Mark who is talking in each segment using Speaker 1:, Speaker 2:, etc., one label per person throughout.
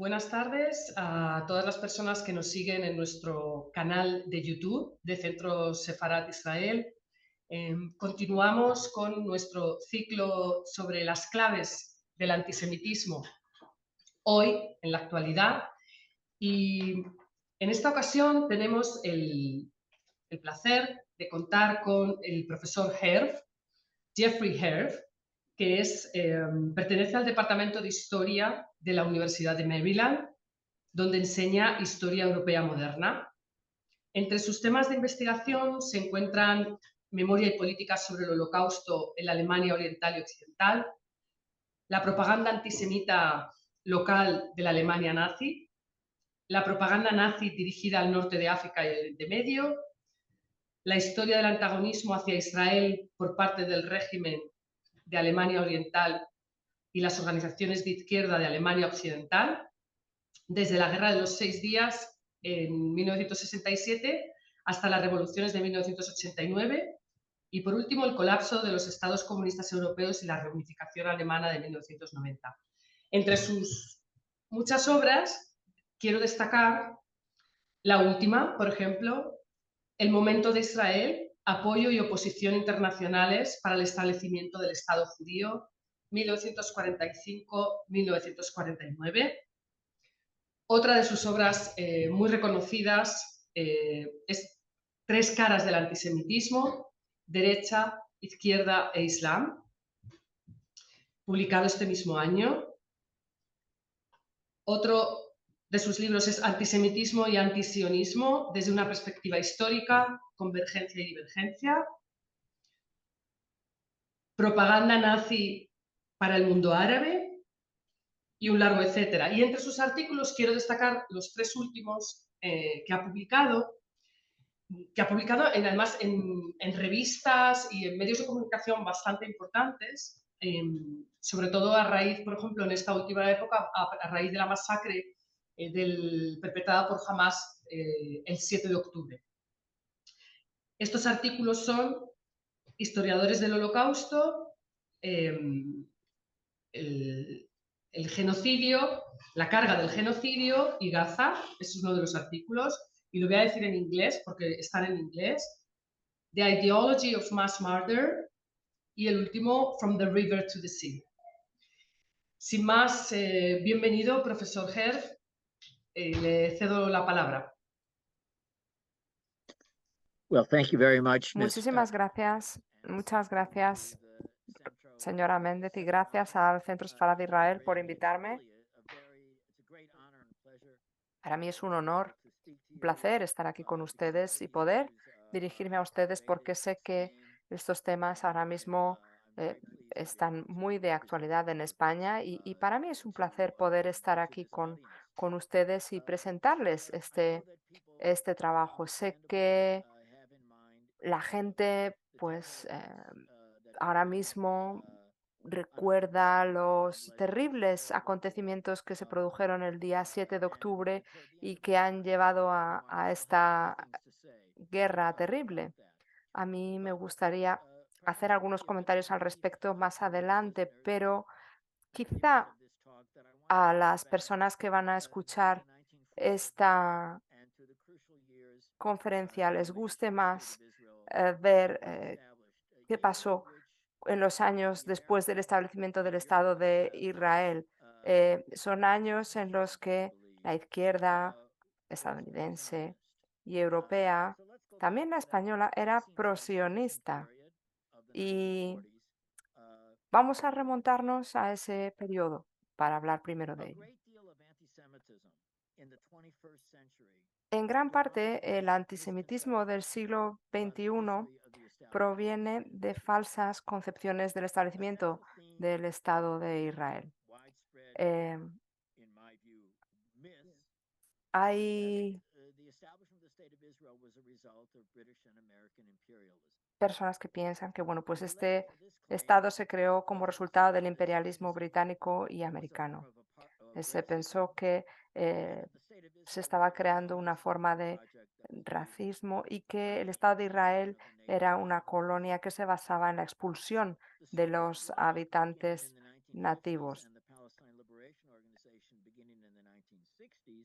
Speaker 1: Buenas tardes a todas las personas que nos siguen en nuestro canal de YouTube de Centro Sefarat Israel. Continuamos con nuestro ciclo sobre las claves del antisemitismo hoy, en la actualidad, y en esta ocasión tenemos el placer de contar con el profesor Jeffrey Herf, que pertenece al Departamento de Historia de la Universidad de Maryland, donde enseña Historia Europea Moderna. Entre sus temas de investigación se encuentran memoria y política sobre el Holocausto en la Alemania Oriental y Occidental, la propaganda antisemita local de la Alemania nazi, la propaganda nazi dirigida al norte de África y Oriente Medio, la historia del antagonismo hacia Israel por parte del régimen de Alemania Oriental y las organizaciones de izquierda de Alemania Occidental, desde la Guerra de los 6 días en 1967 hasta las revoluciones de 1989 y, por último, el colapso de los estados comunistas europeos y la reunificación alemana de 1990. Entre sus muchas obras, quiero destacar la última, por ejemplo, El momento de Israel, apoyo y oposición internacionales para el establecimiento del Estado judío, 1945-1949. Otra de sus obras muy reconocidas es Tres caras del antisemitismo, derecha, izquierda e islam, publicado este mismo año. Otro de sus libros es Antisemitismo y antisionismo desde una perspectiva histórica, convergencia y divergencia. Propaganda nazi para el mundo árabe y un largo etcétera. Y entre sus artículos quiero destacar los tres últimos que ha publicado además en revistas y en medios de comunicación bastante importantes, sobre todo a raíz, por ejemplo, en esta última época, a raíz de la masacre perpetrada por Hamas el 7 de octubre. Estos artículos son Historiadores del Holocausto, el genocidio, la carga del genocidio y Gaza, ese es uno de los artículos, y lo voy a decir en inglés porque están en inglés. The Ideology of Mass Murder y el último, From the River to the Sea. Sin más, bienvenido, profesor Herf, le cedo la palabra.
Speaker 2: Well, thank you very much,
Speaker 3: Muchísimas gracias. Muchas gracias, señora Méndez, y gracias al Centro Sefarad de Israel por invitarme. Para mí es un honor, un placer estar aquí con ustedes y poder dirigirme a ustedes porque sé que estos temas ahora mismo están muy de actualidad en España y para mí es un placer poder estar aquí con ustedes y presentarles este trabajo. Sé que la gente, pues, ahora mismo recuerda los terribles acontecimientos que se produjeron el día 7 de octubre y que han llevado a esta guerra terrible. A mí me gustaría hacer algunos comentarios al respecto más adelante, pero quizá a las personas que van a escuchar esta conferencia les guste más ver qué pasó en los años después del establecimiento del Estado de Israel. Son años en los que la izquierda estadounidense y europea, también la española, era prosionista. Y vamos a remontarnos a ese periodo para hablar primero de ello. En gran parte, el antisemitismo del siglo XXI proviene de falsas concepciones del establecimiento del Estado de Israel. Hay personas que piensan que, bueno, pues este Estado se creó como resultado del imperialismo británico y americano. Se pensó que se estaba creando una forma de racismo y que el Estado de Israel era una colonia que se basaba en la expulsión de los habitantes nativos.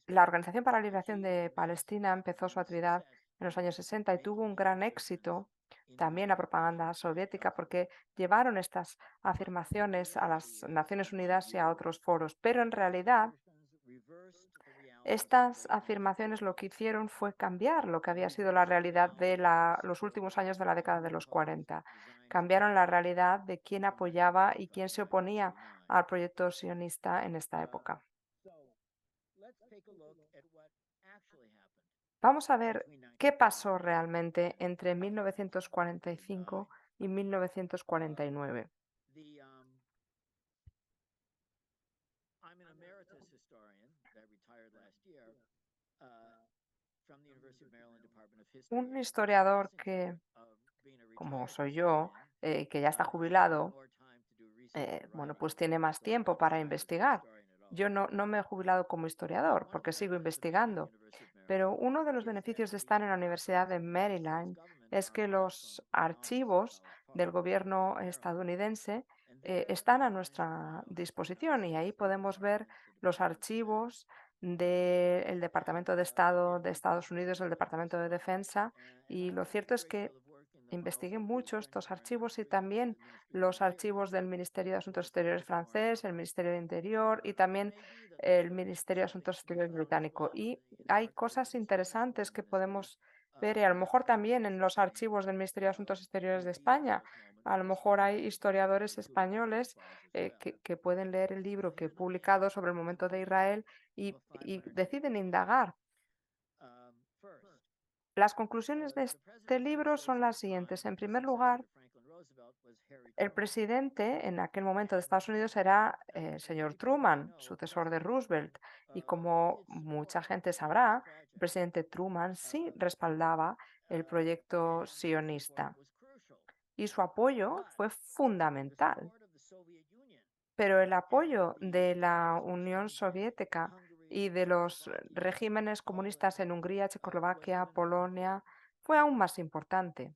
Speaker 3: La Organización para la Liberación de Palestina empezó su actividad en los años 60 y tuvo un gran éxito también la propaganda soviética porque llevaron estas afirmaciones a las Naciones Unidas y a otros foros. Pero en realidad estas afirmaciones lo que hicieron fue cambiar lo que había sido la realidad de los últimos años de la década de los 40. Cambiaron la realidad de quién apoyaba y quién se oponía al proyecto sionista en esta época. Vamos a ver qué pasó realmente entre 1945 y 1949. Un historiador que, como soy yo, que ya está jubilado, bueno, pues tiene más tiempo para investigar. Yo no me he jubilado como historiador porque sigo investigando, pero uno de los beneficios de estar en la Universidad de Maryland es que los archivos del gobierno estadounidense están a nuestra disposición y ahí podemos ver los archivos del Departamento de Estado de Estados Unidos, el Departamento de Defensa, y lo cierto es que investigué mucho estos archivos y también los archivos del Ministerio de Asuntos Exteriores francés, el Ministerio de Interior y también el Ministerio de Asuntos Exteriores británico. Y hay cosas interesantes que podemos ver y a lo mejor también en los archivos del Ministerio de Asuntos Exteriores de España. A lo mejor hay historiadores españoles que pueden leer el libro que he publicado sobre el momento de Israel y deciden indagar. Las conclusiones de este libro son las siguientes. En primer lugar, el presidente en aquel momento de Estados Unidos era el señor Truman, sucesor de Roosevelt. Y como mucha gente sabrá, el presidente Truman sí respaldaba el proyecto sionista y su apoyo fue fundamental. Pero el apoyo de la Unión Soviética y de los regímenes comunistas en Hungría, Checoslovaquia, Polonia fue aún más importante.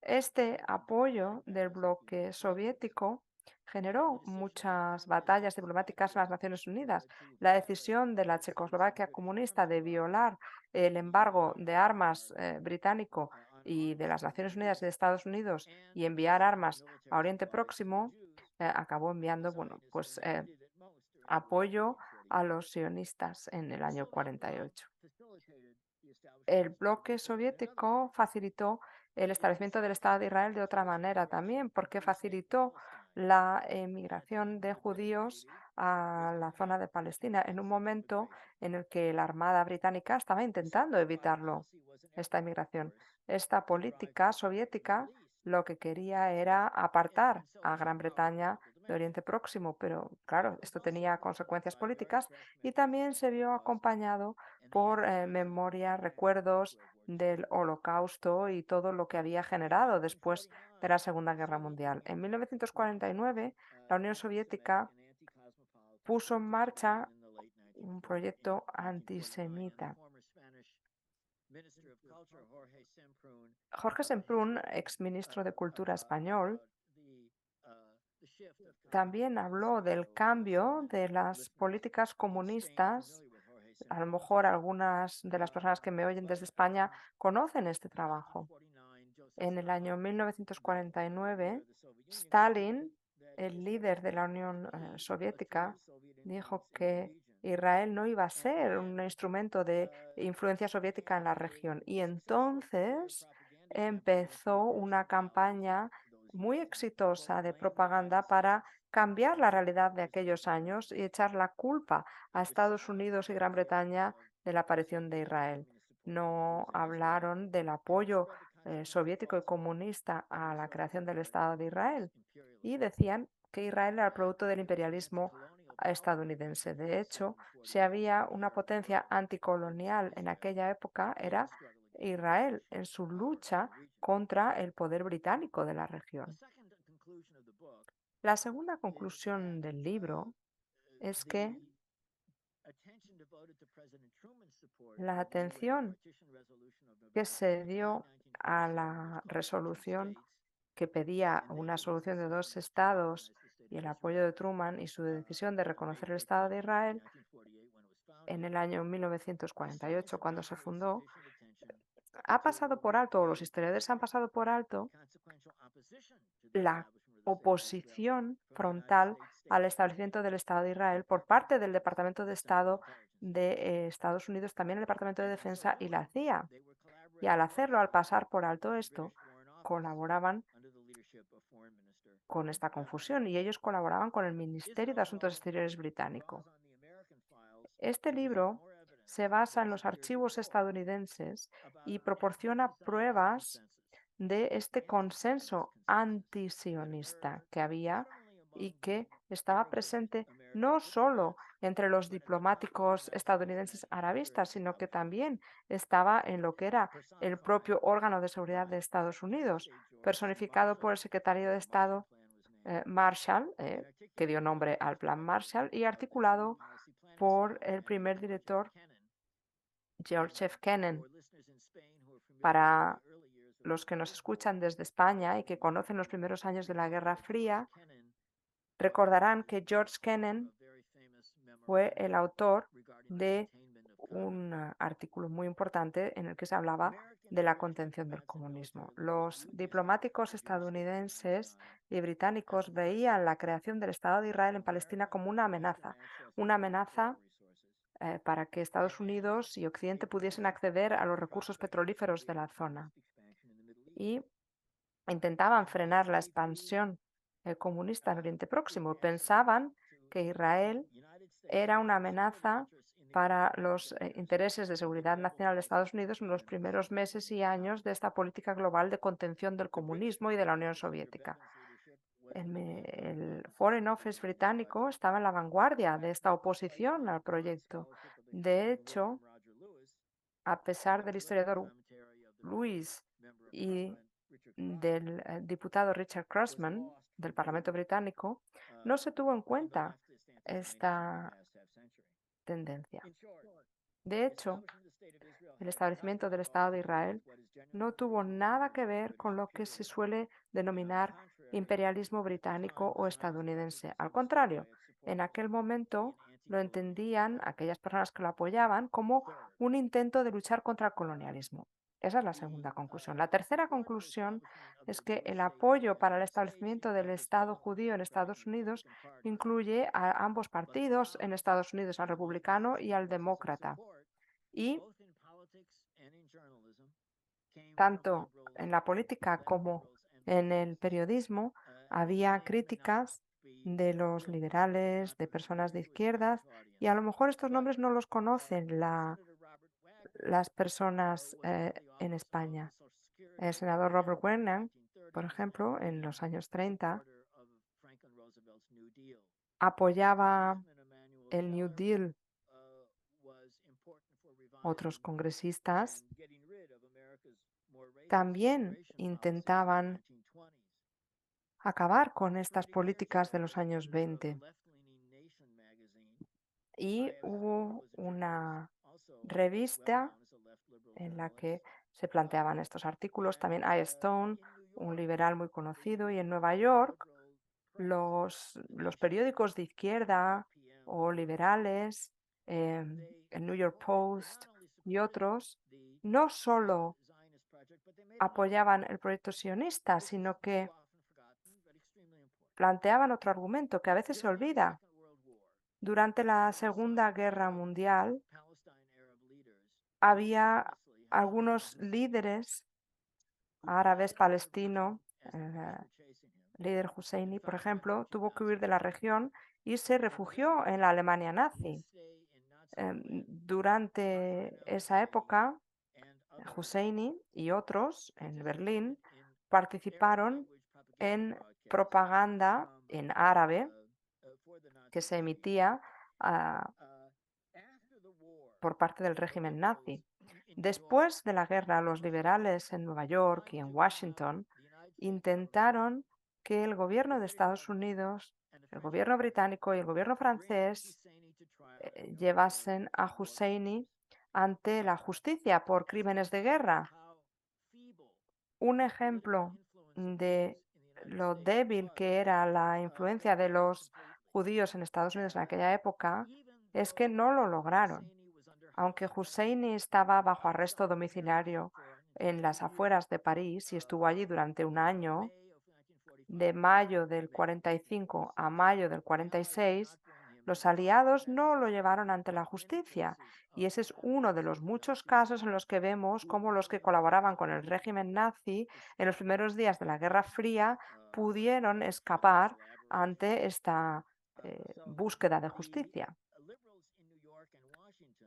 Speaker 3: Este apoyo del bloque soviético generó muchas batallas diplomáticas en las Naciones Unidas. La decisión de la Checoslovaquia comunista de violar el embargo de armas británico y de las Naciones Unidas y de Estados Unidos y enviar armas a Oriente Próximo acabó enviando, bueno, pues apoyo a los sionistas en el año 48. El bloque soviético facilitó el establecimiento del Estado de Israel de otra manera también, porque facilitó la emigración de judíos a la zona de Palestina en un momento en el que la Armada británica estaba intentando evitarlo, esta emigración. Esta política soviética lo que quería era apartar a Gran Bretaña de Oriente Próximo, pero claro, esto tenía consecuencias políticas y también se vio acompañado por memoria, recuerdos del Holocausto y todo lo que había generado después de la Segunda Guerra Mundial. En 1949, la Unión Soviética puso en marcha un proyecto antisemita. Jorge Semprún, exministro de Cultura español, también habló del cambio de las políticas comunistas. A lo mejor algunas de las personas que me oyen desde España conocen este trabajo. En el año 1949, Stalin, el líder de la Unión Soviética, dijo que Israel no iba a ser un instrumento de influencia soviética en la región. Y entonces empezó una campaña muy exitosa de propaganda para cambiar la realidad de aquellos años y echar la culpa a Estados Unidos y Gran Bretaña de la aparición de Israel. No hablaron del apoyo soviético y comunista a la creación del Estado de Israel y decían que Israel era el producto del imperialismo estadounidense. De hecho, si había una potencia anticolonial en aquella época, era Israel en su lucha contra el poder británico de la región. La segunda conclusión del libro es que la atención que se dio a la resolución que pedía una solución de dos estados y el apoyo de Truman y su decisión de reconocer el Estado de Israel en el año 1948, cuando se fundó, ha pasado por alto, o los historiadores han pasado por alto, la oposición frontal al establecimiento del Estado de Israel por parte del Departamento de Estado de Estados Unidos, también el Departamento de Defensa y la CIA. Y al hacerlo, al pasar por alto esto, colaboraban con esta confusión y ellos colaboraban con el Ministerio de Asuntos Exteriores británico. Este libro se basa en los archivos estadounidenses y proporciona pruebas de este consenso antisionista que había y que estaba presente no solo entre los diplomáticos estadounidenses arabistas, sino que también estaba en lo que era el propio órgano de seguridad de Estados Unidos, personificado por el secretario de Estado Marshall, que dio nombre al Plan Marshall, y articulado por el primer director George F. Kennan. Para los que nos escuchan desde España y que conocen los primeros años de la Guerra Fría, recordarán que George Kennan fue el autor de un artículo muy importante en el que se hablaba de la contención del comunismo. Los diplomáticos estadounidenses y británicos veían la creación del Estado de Israel en Palestina como una amenaza para que Estados Unidos y Occidente pudiesen acceder a los recursos petrolíferos de la zona. Y intentaban frenar la expansión comunista en Oriente Próximo. Pensaban que Israel era una amenaza para los intereses de seguridad nacional de Estados Unidos en los primeros meses y años de esta política global de contención del comunismo y de la Unión Soviética. El Foreign Office británico estaba en la vanguardia de esta oposición al proyecto. De hecho, a pesar del historiador Lewis y del diputado Richard Crossman del Parlamento británico, no se tuvo en cuenta esta tendencia. De hecho, el establecimiento del Estado de Israel no tuvo nada que ver con lo que se suele denominar imperialismo británico o estadounidense. Al contrario, en aquel momento lo entendían aquellas personas que lo apoyaban como un intento de luchar contra el colonialismo. Esa es la segunda conclusión. La tercera conclusión es que el apoyo para el establecimiento del Estado judío en Estados Unidos incluye a ambos partidos en Estados Unidos, al republicano y al demócrata. Y tanto en la política como en el periodismo había críticas de los liberales, de personas de izquierdas, y a lo mejor estos nombres no los conocen las personas en España. El senador Robert Wenham, por ejemplo, en los años 30, apoyaba el New Deal. Otros congresistas también intentaban acabar con estas políticas de los años 20. Y hubo una revista en la que se planteaban estos artículos. También I. Stone, un liberal muy conocido, y en Nueva York los periódicos de izquierda o liberales, el New York Post y otros, no solo apoyaban el proyecto sionista, sino que planteaban otro argumento que a veces se olvida. Durante la Segunda Guerra Mundial había algunos líderes árabes, palestinos, líder Husseini, por ejemplo, tuvo que huir de la región y se refugió en la Alemania nazi. Durante esa época, Husseini y otros en Berlín participaron en propaganda en árabe que se emitía por parte del régimen nazi. Después de la guerra, los liberales en Nueva York y en Washington intentaron que el gobierno de Estados Unidos, el gobierno británico y el gobierno francés llevasen a Husseini ante la justicia por crímenes de guerra. Un ejemplo de lo débil que era la influencia de los judíos en Estados Unidos en aquella época es que no lo lograron. Aunque Husseini estaba bajo arresto domiciliario en las afueras de París y estuvo allí durante un año, de mayo del 45 a mayo del 46, los aliados no lo llevaron ante la justicia. Y ese es uno de los muchos casos en los que vemos cómo los que colaboraban con el régimen nazi en los primeros días de la Guerra Fría pudieron escapar ante esta búsqueda de justicia.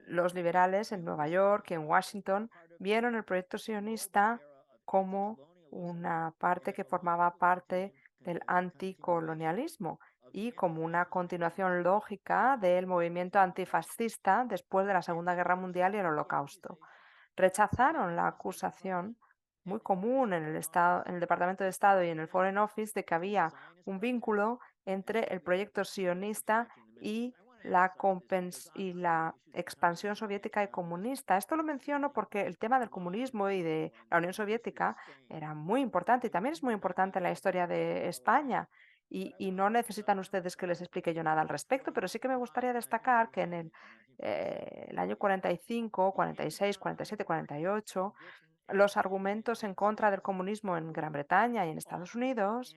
Speaker 3: Los liberales en Nueva York y en Washington vieron el proyecto sionista como una parte que formaba parte del anticolonialismo y como una continuación lógica del movimiento antifascista después de la Segunda Guerra Mundial y el Holocausto. Rechazaron la acusación muy común en el en el Departamento de Estado y en el Foreign Office de que había un vínculo entre el proyecto sionista y la expansión soviética y comunista. Esto lo menciono porque el tema del comunismo y de la Unión Soviética era muy importante y también es muy importante en la historia de España. Y no necesitan ustedes que les explique yo nada al respecto, pero sí que me gustaría destacar que en el año 45, 46, 47, 48, los argumentos en contra del comunismo en Gran Bretaña y en Estados Unidos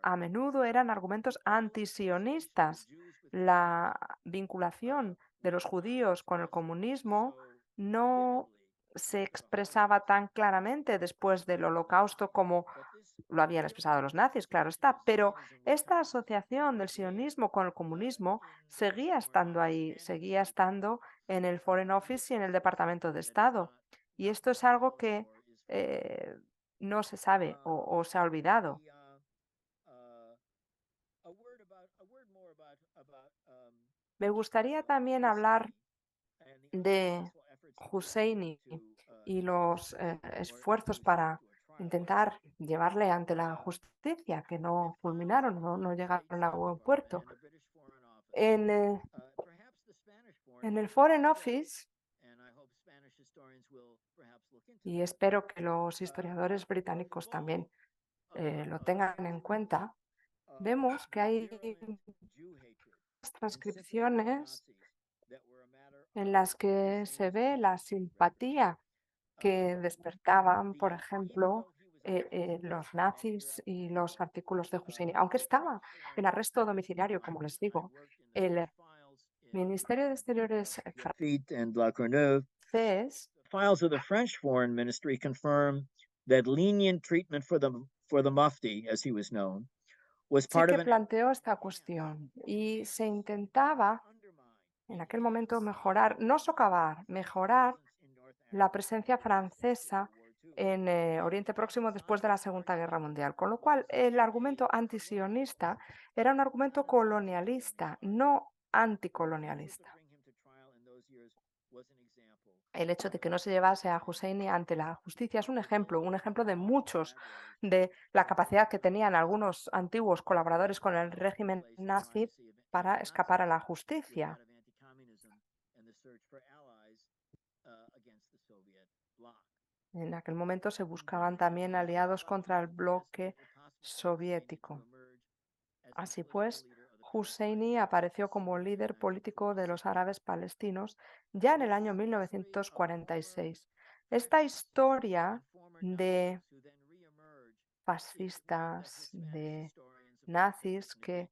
Speaker 3: a menudo eran argumentos antisionistas. La vinculación de los judíos con el comunismo no se expresaba tan claramente después del Holocausto como lo habían expresado los nazis, claro está, pero esta asociación del sionismo con el comunismo seguía estando ahí, seguía estando en el Foreign Office y en el Departamento de Estado. Y esto es algo que eh, no se sabe o se ha olvidado. Me gustaría también hablar de Husseini y los esfuerzos para intentar llevarle ante la justicia, que no culminaron, no llegaron a buen puerto. En, eh, en el Foreign Office, y espero que los historiadores británicos también lo tengan en cuenta, vemos que hay transcripciones en las que se ve la simpatía que despertaban, por ejemplo, los nazis y los artículos de Husseini. Aunque estaba en arresto domiciliario, como les digo, el Ministerio de Exteriores
Speaker 2: Feet and La Courneuve,
Speaker 3: francés
Speaker 2: files of the French Foreign Ministry confirm that lenient treatment for the Mufti, as he was known, was
Speaker 3: sí
Speaker 2: part of
Speaker 3: que
Speaker 2: an
Speaker 3: planteó esta cuestión y se intentaba en aquel momento mejorar, no socavar, mejorar la presencia francesa en Oriente Próximo después de la Segunda Guerra Mundial. Con lo cual, el argumento antisionista era un argumento colonialista, no anticolonialista. El hecho de que no se llevase a Husseini ante la justicia es un ejemplo de muchos de la capacidad que tenían algunos antiguos colaboradores con el régimen nazi para escapar a la justicia. En aquel momento se buscaban también aliados contra el bloque soviético. Así pues, Husseini apareció como líder político de los árabes palestinos ya en el año 1946. Esta historia de fascistas, de nazis que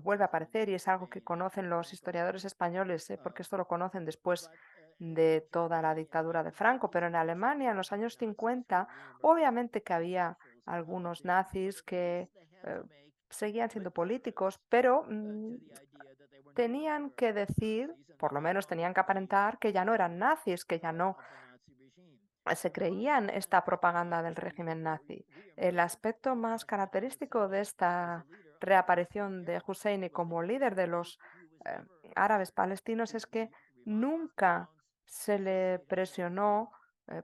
Speaker 3: vuelve a aparecer y es algo que conocen los historiadores españoles, porque esto lo conocen después de toda la dictadura de Franco, pero en Alemania en los años 50 obviamente que había algunos nazis que eh, seguían siendo políticos, pero tenían que decir, por lo menos tenían que aparentar que ya no eran nazis, que ya no se creían esta propaganda del régimen nazi. El aspecto más característico de esta reaparición de Husseini como líder de los eh, árabes palestinos es que nunca se le presionó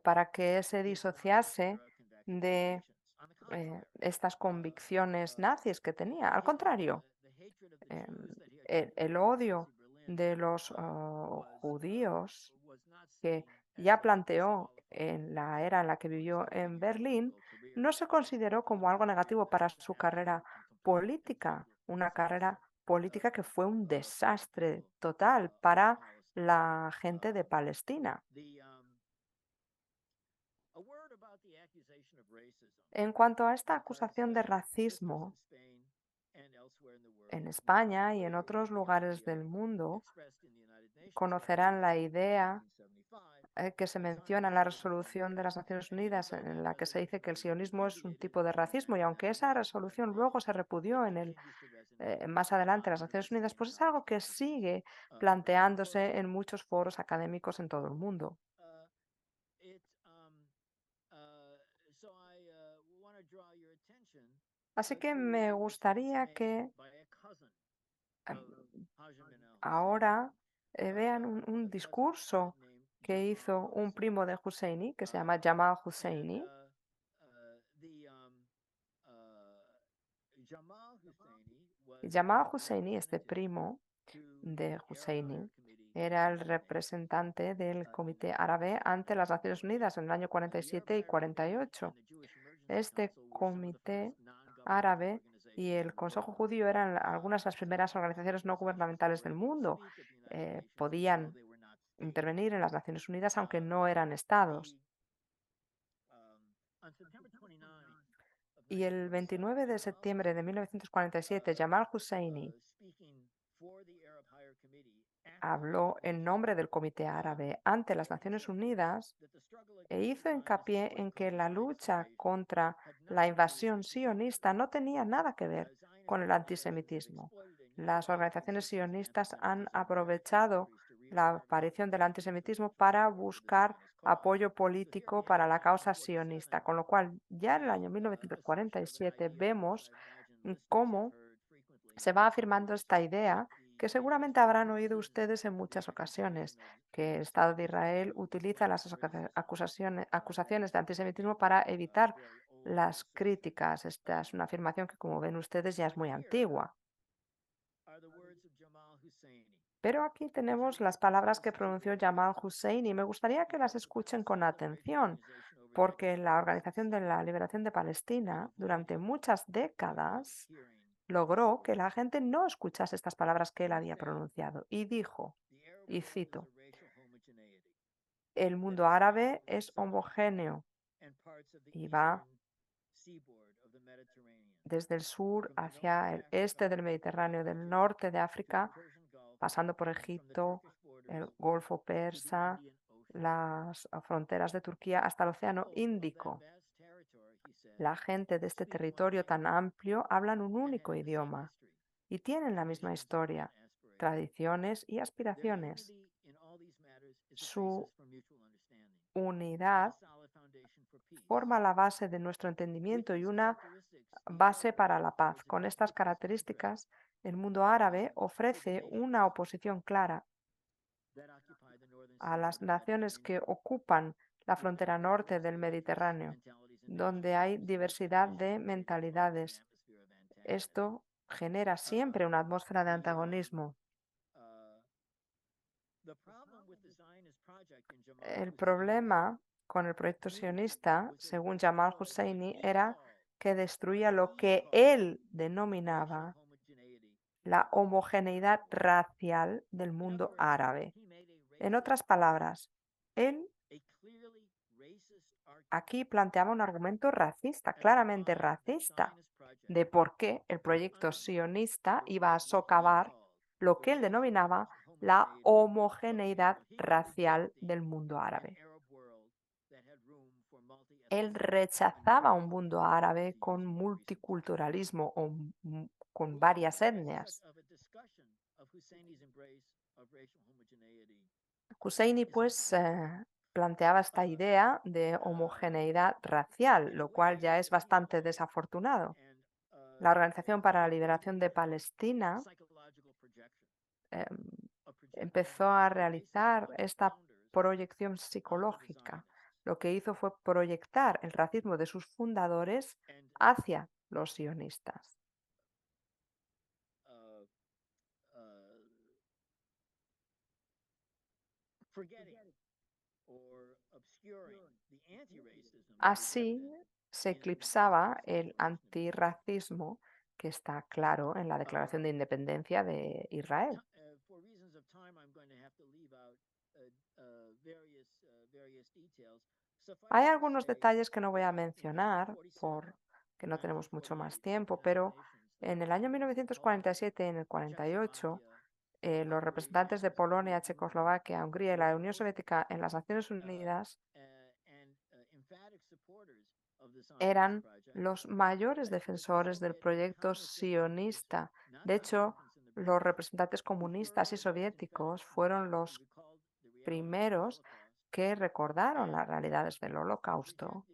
Speaker 3: para que se disociase de estas convicciones nazis que tenía. Al contrario, em, el odio de los judíos que ya planteó en la era en la que vivió en Berlín, no se consideró como algo negativo para su carrera política, una carrera política que fue un desastre total para la gente de Palestina. En cuanto a esta acusación de racismo, en España y en otros lugares del mundo conocerán la idea que se menciona en la resolución de las Naciones Unidas, en la que se dice que el sionismo es un tipo de racismo, y aunque esa resolución luego se repudió más adelante en las Naciones Unidas, pues es algo que sigue planteándose en muchos foros académicos en todo el mundo. Así que me gustaría que em, ahora vean un discurso que hizo un primo de Husseini, que se llama Jamal Husseini. Y Jamal Husseini, este primo de Husseini, era el representante del Comité Árabe ante las Naciones Unidas en el año 47 y 48. Este Comité Árabe y el Consejo Judío eran algunas de las primeras organizaciones no gubernamentales del mundo. Podían intervenir en las Naciones Unidas aunque no eran estados. Y el 29 de septiembre de 1947, Jamal Husseini habló en nombre del Comité Árabe ante las Naciones Unidas e hizo hincapié en que la lucha contra la invasión sionista no tenía nada que ver con el antisemitismo. Las organizaciones sionistas han aprovechado la aparición del antisemitismo para buscar apoyo político para la causa sionista, con lo cual ya en el año 1947 vemos cómo se va afirmando esta idea que seguramente habrán oído ustedes en muchas ocasiones, que el Estado de Israel utiliza las acusaciones de antisemitismo para evitar las críticas. Esta es una afirmación que, como ven ustedes, ya es muy antigua. Pero aquí tenemos las palabras que pronunció Jamal Husseini y me gustaría que las escuchen con atención, porque la Organización de la Liberación de Palestina durante muchas décadas logró que la gente no escuchase estas palabras que él había pronunciado y dijo, y cito, el mundo árabe es homogéneo y va desde el sur hacia el este del Mediterráneo, del norte de África, pasando por Egipto, el Golfo Persa, las fronteras de Turquía hasta el Océano Índico. La gente de este territorio tan amplio hablan un único idioma y tienen la misma historia, tradiciones y aspiraciones. Su unidad forma la base de nuestro entendimiento y una base para la paz. Con estas características, el mundo árabe ofrece una oposición clara a las naciones que ocupan la frontera norte del Mediterráneo, donde hay diversidad de mentalidades. Esto genera siempre una atmósfera de antagonismo. El problema con el proyecto sionista, según Jamal Husseini, era que destruía lo que él denominaba la homogeneidad racial del mundo árabe. En otras palabras, él aquí planteaba un argumento racista, claramente racista, de por qué el proyecto sionista iba a socavar lo que él denominaba la homogeneidad racial del mundo árabe. Él rechazaba un mundo árabe con multiculturalismo o con varias etnias. Husseini, pues, planteaba esta idea de homogeneidad racial, lo cual ya es bastante desafortunado. La Organización para la Liberación de Palestina em, empezó a realizar esta proyección psicológica. Lo que hizo fue proyectar el racismo de sus fundadores hacia los sionistas. Así se eclipsaba el antirracismo que está claro en la Declaración de Independencia de Israel.
Speaker 2: For reasons of time, I'm going to have to leave out various details.
Speaker 3: Hay algunos detalles que no voy a mencionar porque no tenemos mucho más tiempo, pero en el año 1947 y en el 48, los representantes de Polonia, Checoslovaquia, Hungría y la Unión Soviética en las Naciones Unidas eran los mayores defensores del proyecto sionista. De hecho, los representantes comunistas y soviéticos fueron los primeros que recordaron las realidades del Holocausto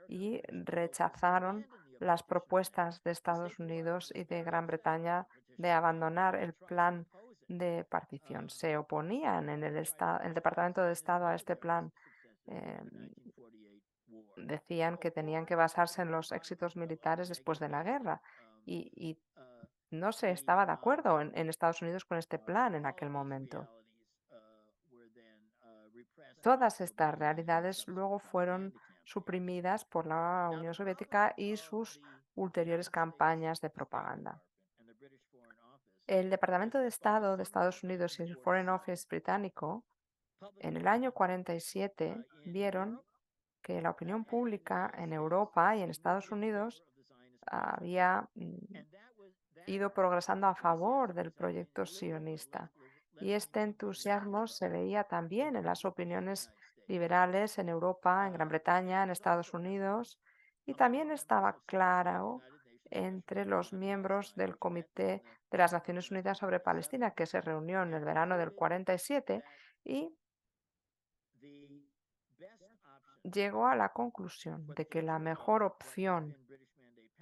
Speaker 3: y rechazaron las propuestas de Estados Unidos y de Gran Bretaña de abandonar el plan de partición. Se oponían en el Departamento de Estado a este plan. Decían que tenían que basarse en los éxitos militares después de la guerra y no se estaba de acuerdo en Estados Unidos con este plan en aquel momento. Todas estas realidades luego fueron suprimidas por la Unión Soviética y sus ulteriores campañas de propaganda. El Departamento de Estado de Estados Unidos y el Foreign Office británico en el año 47 vieron que la opinión pública en Europa y en Estados Unidos había ido progresando a favor del proyecto sionista. Y este entusiasmo se veía también en las opiniones liberales en Europa, en Gran Bretaña, en Estados Unidos, y también estaba claro entre los miembros del Comité de las Naciones Unidas sobre Palestina, que se reunió en el verano del 47 y llegó a la conclusión de que la mejor opción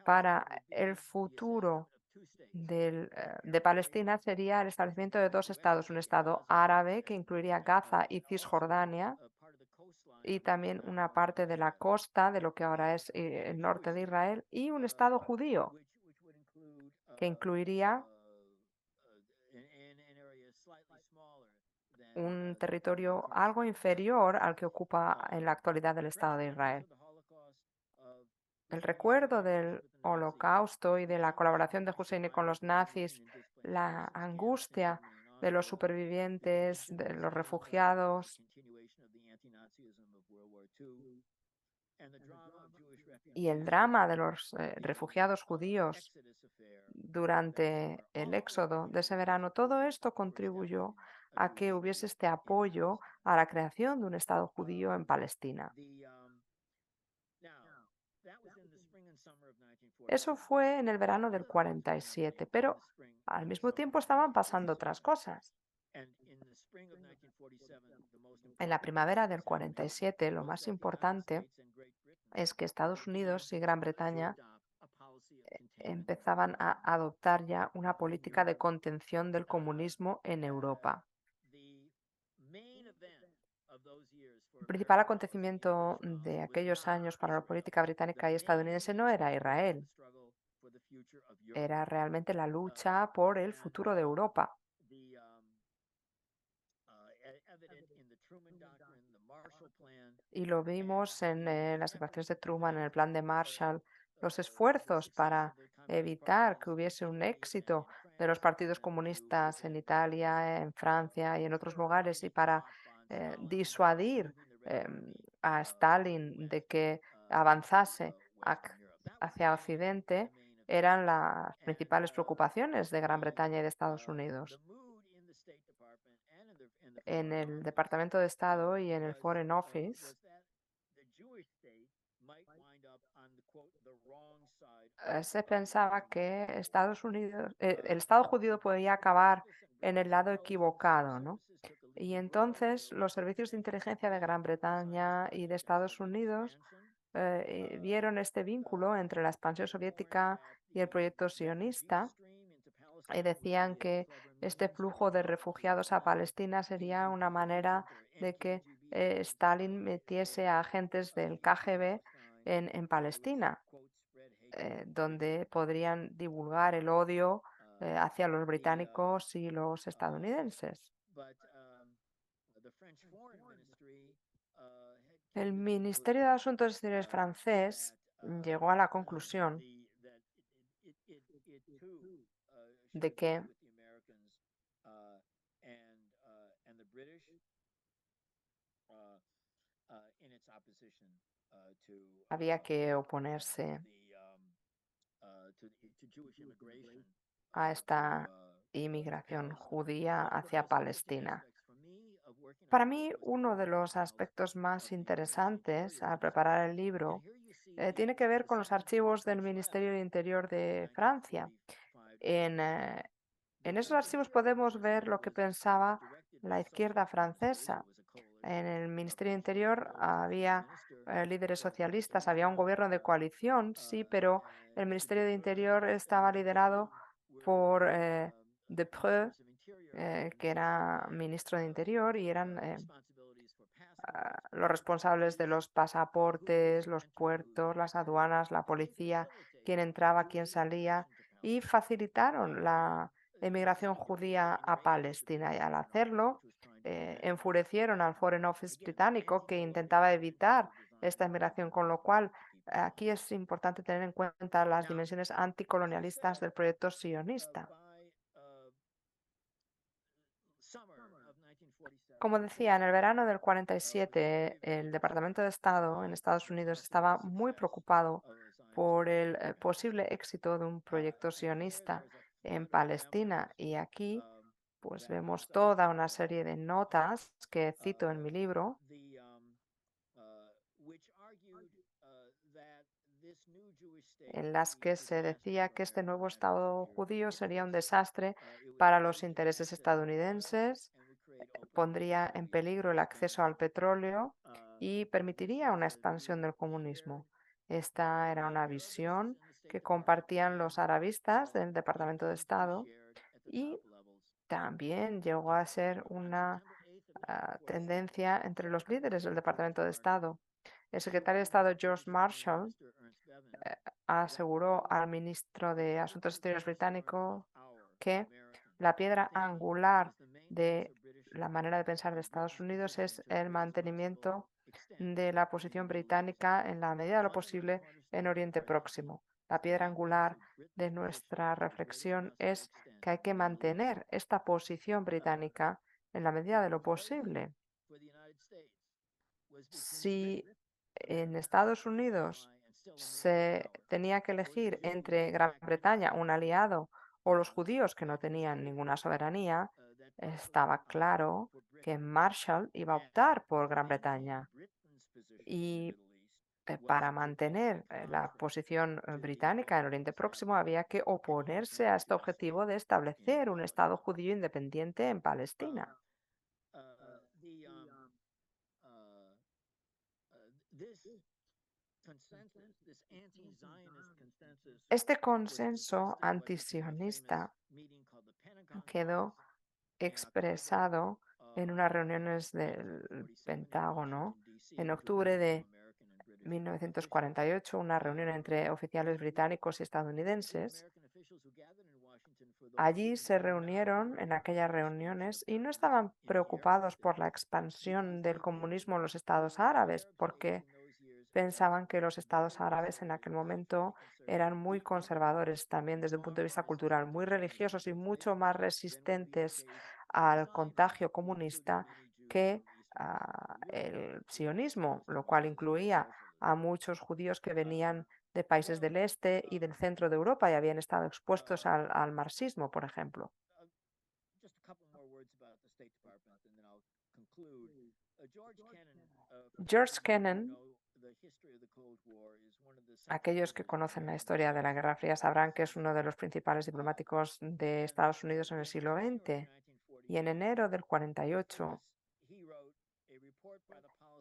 Speaker 3: para el futuro de Palestina sería el establecimiento de dos estados, un estado árabe que incluiría Gaza y Cisjordania y también una parte de la costa de lo que ahora es el norte de Israel y un estado judío que incluiría un territorio algo inferior al que ocupa en la actualidad el Estado de Israel. El recuerdo del Holocausto y de la colaboración de Hussein con los nazis, la angustia de los supervivientes, de los refugiados y el drama de los refugiados judíos durante el éxodo de ese verano, todo esto contribuyó a que hubiese este apoyo a la creación de un Estado judío en Palestina. Eso fue en el verano del 47, pero al mismo tiempo estaban pasando otras cosas. En la primavera del 47, lo más importante es que Estados Unidos y Gran Bretaña empezaban a adoptar ya una política de contención del comunismo en Europa. El principal acontecimiento de aquellos años para la política británica y estadounidense no era Israel, era realmente la lucha por el futuro de Europa. Y lo vimos en las declaraciones de Truman, en el plan de Marshall, los esfuerzos para evitar que hubiese un éxito de los partidos comunistas en Italia, en Francia y en otros lugares y para disuadir a Stalin de que avanzase hacia Occidente eran las principales preocupaciones de Gran Bretaña y de Estados Unidos. En el Departamento de Estado y en el Foreign Office se pensaba que Estados Unidos, el Estado judío podía acabar en el lado equivocado, ¿no? Y entonces los servicios de inteligencia de Gran Bretaña y de Estados Unidos vieron este vínculo entre la expansión soviética y el proyecto sionista y decían que este flujo de refugiados a Palestina sería una manera de que Stalin metiese a agentes del KGB en Palestina, donde podrían divulgar el odio hacia los británicos y los estadounidenses. El Ministerio de Asuntos Exteriores francés llegó a la conclusión de que había que oponerse a esta inmigración judía hacia Palestina. Para mí, uno de los aspectos más interesantes al preparar el libro tiene que ver con los archivos del Ministerio del Interior de Francia. En esos archivos podemos ver lo que pensaba la izquierda francesa. En el Ministerio del Interior había líderes socialistas, había un gobierno de coalición, sí, pero el Ministerio de Interior estaba liderado por Depreux, que era ministro de Interior, y eran los responsables de los pasaportes, los puertos, las aduanas, la policía, quién entraba, quién salía, y facilitaron la emigración judía a Palestina. Y al hacerlo, enfurecieron al Foreign Office británico, que intentaba evitar esta emigración, con lo cual aquí es importante tener en cuenta las dimensiones anticolonialistas del proyecto sionista. Como decía, en el verano del 47, el Departamento de Estado en Estados Unidos estaba muy preocupado por el posible éxito de un proyecto sionista en Palestina. Y aquí, pues vemos toda una serie de notas que cito en mi libro, en las que se decía que este nuevo Estado judío sería un desastre para los intereses estadounidenses, pondría en peligro el acceso al petróleo y permitiría una expansión del comunismo. Esta era una visión que compartían los arabistas del Departamento de Estado y también llegó a ser una tendencia entre los líderes del Departamento de Estado. El secretario de Estado George Marshall aseguró al ministro de Asuntos Exteriores británico que la piedra angular de la manera de pensar de Estados Unidos es el mantenimiento de la posición británica en la medida de lo posible en Oriente Próximo. La piedra angular de nuestra reflexión es que hay que mantener esta posición británica en la medida de lo posible. Si en Estados Unidos se tenía que elegir entre Gran Bretaña, un aliado, o los judíos, que no tenían ninguna soberanía, estaba claro que Marshall iba a optar por Gran Bretaña. Y para mantener la posición británica en Oriente Próximo había que oponerse a este objetivo de establecer un Estado judío independiente en Palestina. Este consenso antisionista quedó expresado en unas reuniones del Pentágono en octubre de 1948, una reunión entre oficiales británicos y estadounidenses. Allí se reunieron en aquellas reuniones y no estaban preocupados por la expansión del comunismo en los estados árabes, porque pensaban que los estados árabes en aquel momento eran muy conservadores también desde un punto de vista cultural, muy religiosos y mucho más resistentes al contagio comunista que el sionismo, lo cual incluía a muchos judíos que venían de países del este y del centro de Europa y habían estado expuestos al marxismo, por ejemplo. George Kennan, aquellos que conocen la historia de la Guerra Fría sabrán que es uno de los principales diplomáticos de Estados Unidos en el siglo XX. Y en enero del 48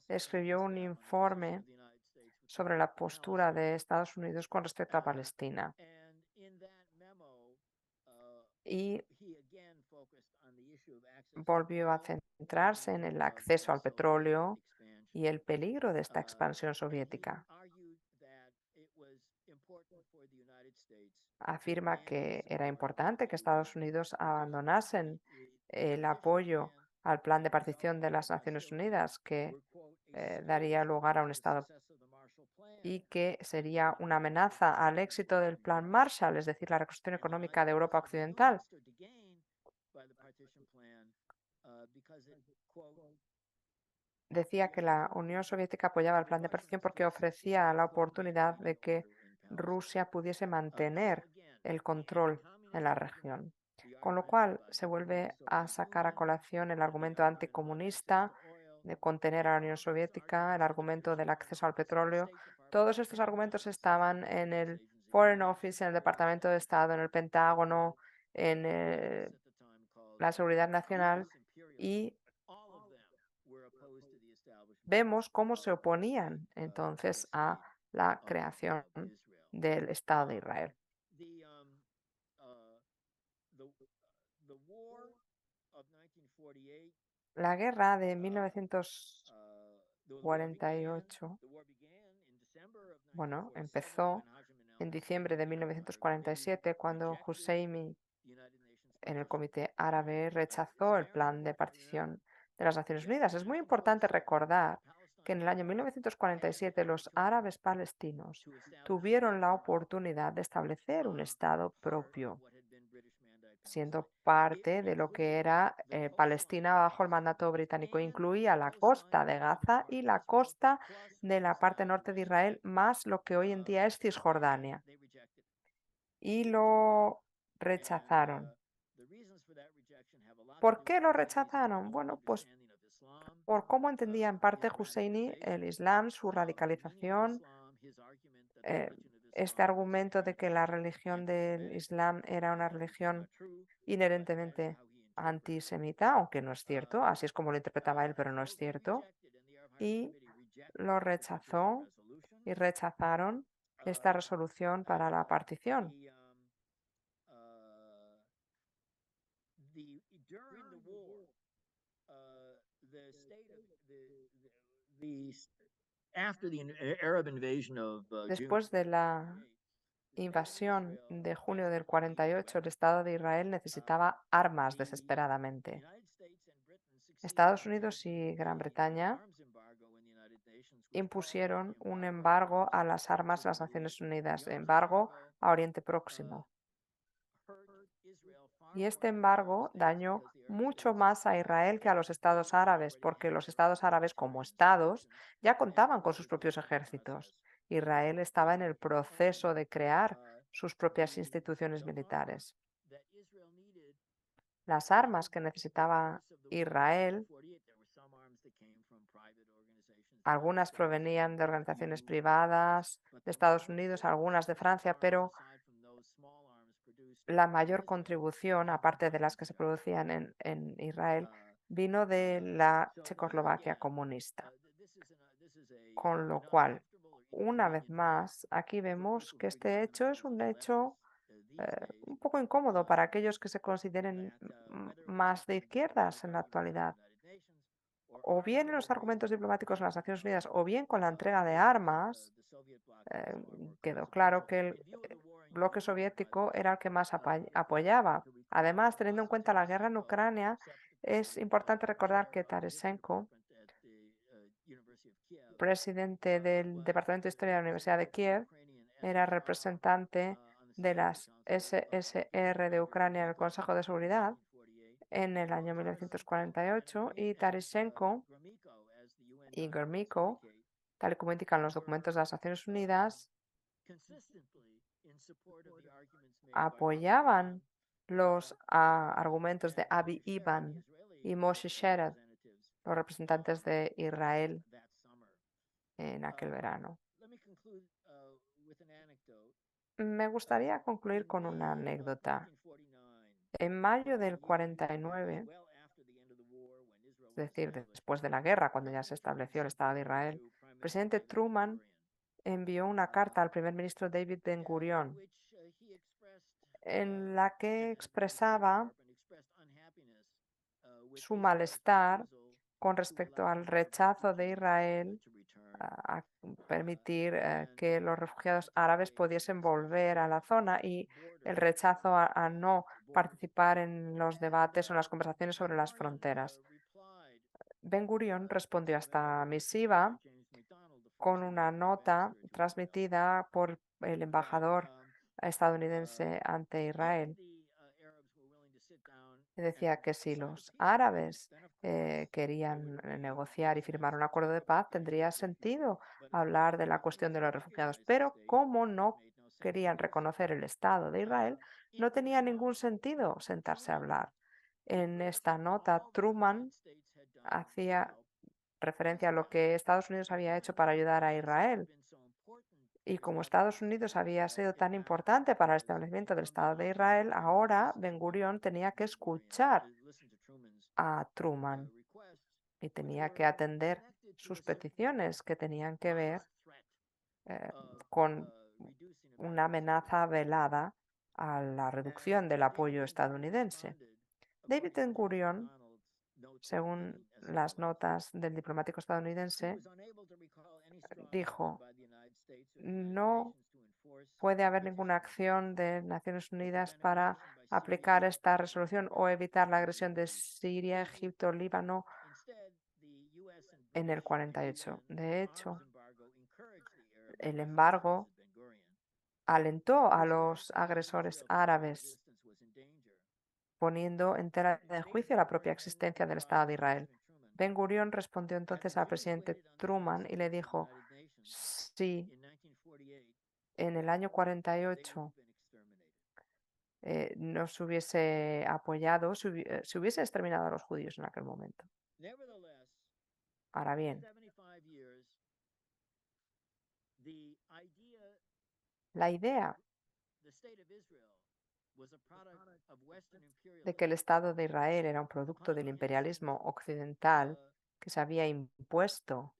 Speaker 3: escribió un informe sobre la postura de Estados Unidos con respecto a Palestina. Y volvió a centrarse en el acceso al petróleo y el peligro de esta expansión soviética. Afirma que era importante que Estados Unidos abandonasen el apoyo al plan de partición de las Naciones Unidas, que daría lugar a un Estado y que sería una amenaza al éxito del Plan Marshall, es decir, la reconstrucción económica de Europa Occidental. Decía que la Unión Soviética apoyaba el plan de partición porque ofrecía la oportunidad de que Rusia pudiese mantener el control en la región. Con lo cual se vuelve a sacar a colación el argumento anticomunista de contener a la Unión Soviética, el argumento del acceso al petróleo. Todos estos argumentos estaban en el Foreign Office, en el Departamento de Estado, en el Pentágono, en la Seguridad Nacional, y vemos cómo se oponían entonces a la creación del Estado de Israel. La guerra de 1948, bueno, empezó en diciembre de 1947 cuando Husseini en el Comité Árabe rechazó el plan de partición de las Naciones Unidas. Es muy importante recordar que en el año 1947 los árabes palestinos tuvieron la oportunidad de establecer un Estado propio, siendo parte de lo que era Palestina bajo el mandato británico. Incluía la costa de Gaza y la costa de la parte norte de Israel, más lo que hoy en día es Cisjordania. Y lo rechazaron. ¿Por qué lo rechazaron? Bueno, pues por cómo entendía en parte Husseini el Islam, su radicalización, eh, este argumento de que la religión del Islam era una religión inherentemente antisemita, aunque no es cierto, así es como lo interpretaba él, pero no es cierto, y lo rechazó y rechazaron esta resolución para la partición. Después de la invasión de junio del 48, el Estado de Israel necesitaba armas desesperadamente. Estados Unidos y Gran Bretaña impusieron un embargo a las armas de las Naciones Unidas, embargo a Oriente Próximo. Y este embargo dañó mucho más a Israel que a los estados árabes, porque los estados árabes como estados ya contaban con sus propios ejércitos. Israel estaba en el proceso de crear sus propias instituciones militares. Las armas que necesitaba Israel, algunas provenían de organizaciones privadas de Estados Unidos, algunas de Francia, pero la mayor contribución, aparte de las que se producían en Israel, vino de la Checoslovaquia comunista. Con lo cual, una vez más, aquí vemos que este hecho es un hecho un poco incómodo para aquellos que se consideren más de izquierdas en la actualidad. O bien en los argumentos diplomáticos de las Naciones Unidas, o bien con la entrega de armas, quedó claro que el bloque soviético era el que más apoyaba. Además, teniendo en cuenta la guerra en Ucrania, es importante recordar que Taresenko, presidente del Departamento de Historia de la Universidad de Kiev, era representante de las SSR de Ucrania en el Consejo de Seguridad en el año 1948 y Taresenko y Gromyko, tal y como indican los documentos de las Naciones Unidas, apoyaban los argumentos de Abi Iban y Moshe Sherod, los representantes de Israel en aquel verano. Me gustaría concluir con una anécdota. En mayo del 49, es decir, después de la guerra, cuando ya se estableció el Estado de Israel, el presidente Truman envió una carta al primer ministro David Ben-Gurion en la que expresaba su malestar con respecto al rechazo de Israel a permitir que los refugiados árabes pudiesen volver a la zona y el rechazo a no participar en los debates o en las conversaciones sobre las fronteras. Ben Gurion respondió a esta misiva con una nota transmitida por el embajador estadounidense ante Israel. Y decía que si los árabes querían negociar y firmar un acuerdo de paz, tendría sentido hablar de la cuestión de los refugiados. Pero como no querían reconocer el Estado de Israel, no tenía ningún sentido sentarse a hablar. En esta nota, Truman hacía referencia a lo que Estados Unidos había hecho para ayudar a Israel. Y como Estados Unidos había sido tan importante para el establecimiento del Estado de Israel, ahora Ben Gurión tenía que escuchar a Truman y tenía que atender sus peticiones que tenían que ver eh, con una amenaza velada a la reducción del apoyo estadounidense. David Ben Gurión, según las notas del diplomático estadounidense, dijo: no puede haber ninguna acción de Naciones Unidas para aplicar esta resolución o evitar la agresión de Siria, Egipto, Líbano en el 48. De hecho, el embargo alentó a los agresores árabes, poniendo en tela de juicio la propia existencia del Estado de Israel. Ben Gurión respondió entonces al presidente Truman y le dijo: si en el año 48 no se hubiese apoyado, se hubiese exterminado a los judíos en aquel momento. Ahora bien, la idea de que el Estado de Israel era un producto del imperialismo occidental que se había impuesto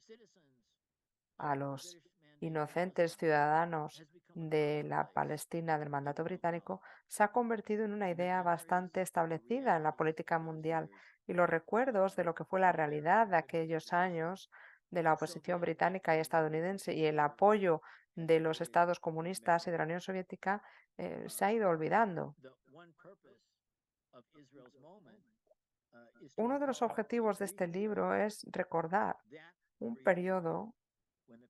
Speaker 3: a los inocentes ciudadanos de la Palestina del mandato británico se ha convertido en una idea bastante establecida en la política mundial, y los recuerdos de lo que fue la realidad de aquellos años de la oposición británica y estadounidense y el apoyo de los estados comunistas y de la Unión Soviética se ha ido olvidando. Uno de los objetivos de este libro es recordar un periodo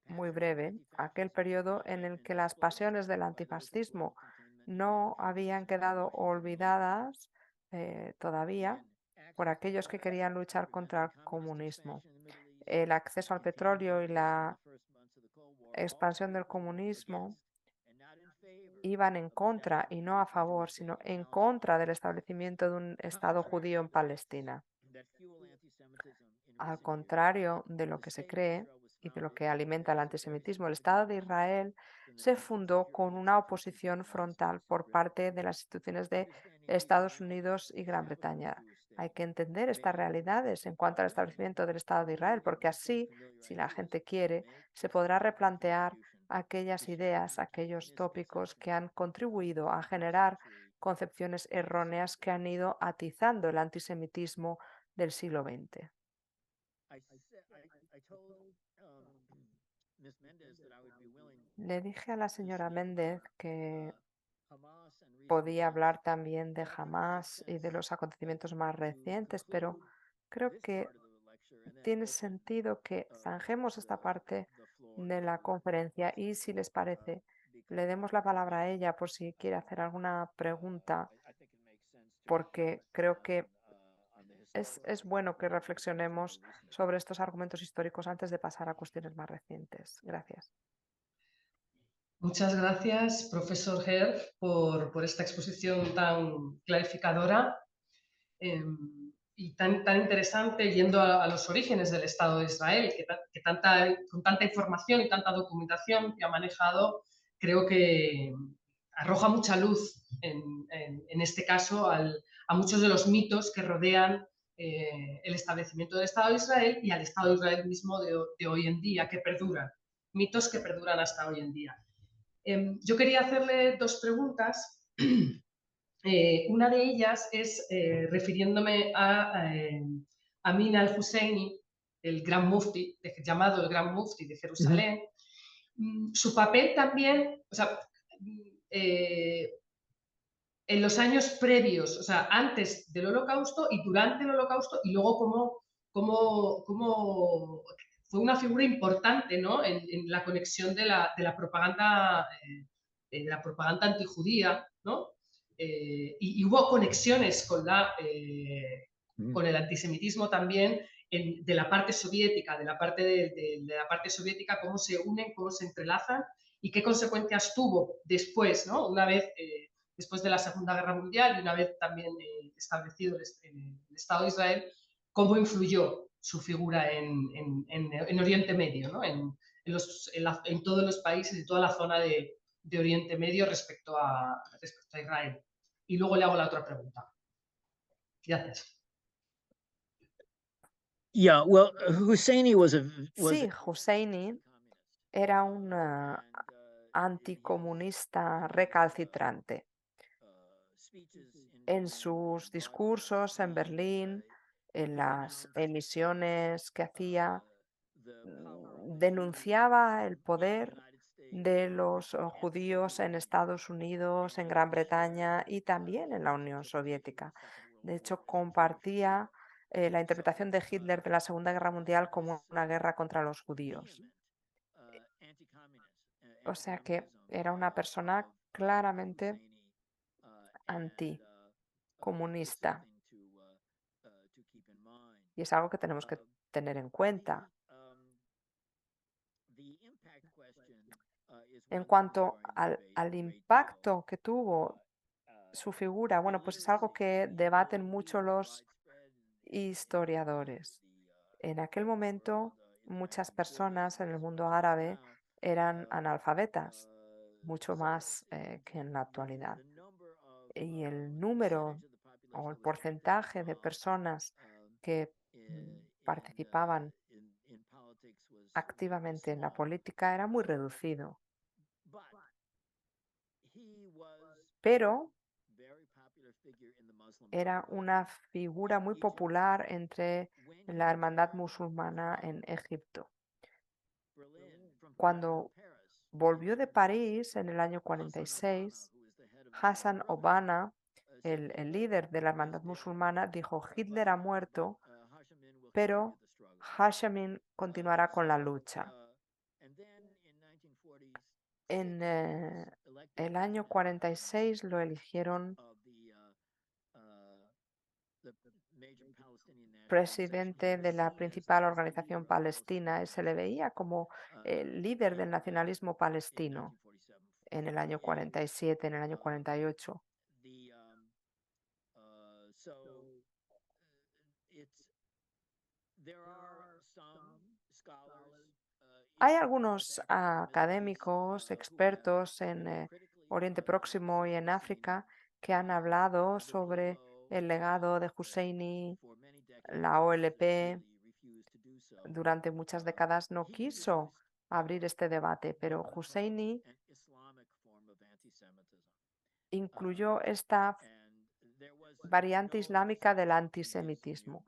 Speaker 3: muy breve, aquel periodo en el que las pasiones del antifascismo no habían quedado olvidadas todavía por aquellos que querían luchar contra el comunismo. El acceso al petróleo y la expansión del comunismo iban en contra, y no a favor, sino en contra del establecimiento de un Estado judío en Palestina. Al contrario de lo que se cree y de lo que alimenta el antisemitismo, el Estado de Israel se fundó con una oposición frontal por parte de las instituciones de Estados Unidos y Gran Bretaña. Hay que entender estas realidades en cuanto al establecimiento del Estado de Israel, porque así, si la gente quiere, se podrá replantear aquellas ideas, aquellos tópicos que han contribuido a generar concepciones erróneas que han ido atizando el antisemitismo del siglo XX. Le dije a la señora Méndez que podía hablar también de Hamás y de los acontecimientos más recientes, pero creo que tiene sentido que zanjemos esta parte de la conferencia y, si les parece, le demos la palabra a ella por si quiere hacer alguna pregunta, porque creo que es bueno que reflexionemos sobre estos argumentos históricos antes de pasar a cuestiones más recientes. Gracias.
Speaker 1: Muchas gracias, profesor Herr, por esta exposición tan clarificadora y tan interesante, yendo a los orígenes del Estado de Israel, con tanta información y tanta documentación que ha manejado, creo que arroja mucha luz en este caso a muchos de los mitos que rodean el establecimiento del Estado de Israel y al Estado de Israel mismo de hoy en día, que perduran, mitos que perduran hasta hoy en día. Yo quería hacerle dos preguntas. Una de ellas es refiriéndome a Amin al-Husseini, el gran mufti, llamado el gran mufti de Jerusalén. Su papel también, o sea, en los años previos, o sea, antes del Holocausto y durante el Holocausto, y luego cómo fue una figura importante, ¿no? En la conexión de la propaganda, antijudía, ¿no? Y hubo conexiones con con el antisemitismo también de la parte soviética, de la parte soviética, cómo se unen, cómo se entrelazan y qué consecuencias tuvo después, ¿no? Una vez, después de la Segunda Guerra Mundial y una vez también establecido el Estado de Israel, cómo influyó su figura en Oriente Medio, ¿no? En todos los países y toda la zona de Oriente Medio respecto a Israel. Y luego le hago la otra pregunta. Gracias.
Speaker 2: Yeah, well, Husseini was
Speaker 3: Sí, Husseini era un anticomunista recalcitrante. En sus discursos en Berlín, en las emisiones que hacía, denunciaba el poder de los judíos en Estados Unidos, en Gran Bretaña y también en la Unión Soviética. De hecho, compartía la interpretación de Hitler de la Segunda Guerra Mundial como una guerra contra los judíos. O sea que era una persona claramente anticomunista. Y es algo que tenemos que tener en cuenta. En cuanto al impacto que tuvo su figura, bueno, pues es algo que debaten mucho los historiadores. En aquel momento, muchas personas en el mundo árabe eran analfabetas, mucho más que en la actualidad. Y el número o el porcentaje de personas que participaban activamente en la política era muy reducido. Pero era una figura muy popular entre la hermandad musulmana en Egipto. Cuando volvió de París en el año 46, Hassan al-Banna, el líder de la hermandad musulmana, dijo: Hitler ha muerto, pero Hashamin continuará con la lucha. En el año 46 lo eligieron presidente de la principal organización palestina y se le veía como el líder del nacionalismo palestino en el año 47, en el año 48. Hay algunos académicos, expertos en Oriente Próximo y en África que han hablado sobre el legado de Husseini. La OLP durante muchas décadas no quiso abrir este debate, pero Husseini incluyó esta variante islámica del antisemitismo.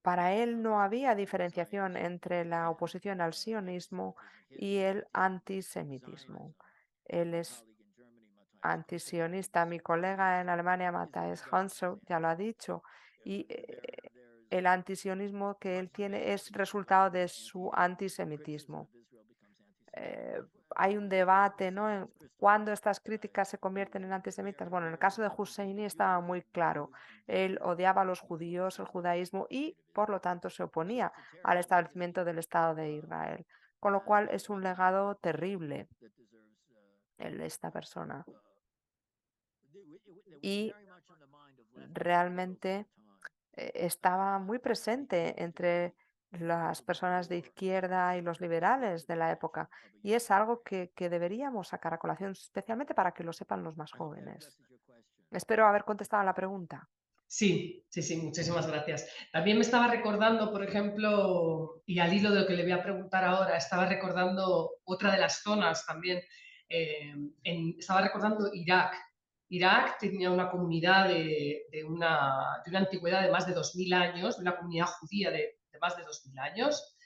Speaker 3: Para él no había diferenciación entre la oposición al sionismo y el antisemitismo. Él es antisionista. Mi colega en Alemania, Matthias Hansel, ya lo ha dicho, y el antisionismo que él tiene es resultado de su antisemitismo. Hay un debate, ¿no?, en cuándo estas críticas se convierten en antisemitas. Bueno, en el caso de Husseini estaba muy claro. Él odiaba a los judíos, el judaísmo y, por lo tanto, se oponía al establecimiento del Estado de Israel. Con lo cual es un legado terrible esta persona. Y realmente estaba muy presente entre las personas de izquierda y los liberales de la época. Y es algo que deberíamos sacar a colación, especialmente para que lo sepan los más jóvenes. Espero haber contestado a la pregunta.
Speaker 1: Sí, muchísimas gracias. También me estaba recordando, por ejemplo, y al hilo de lo que le voy a preguntar ahora, estaba recordando otra de las zonas también, estaba recordando Irak. Irak tenía una comunidad de una antigüedad de más de 2000 años, de una comunidad judía de más de 2000 años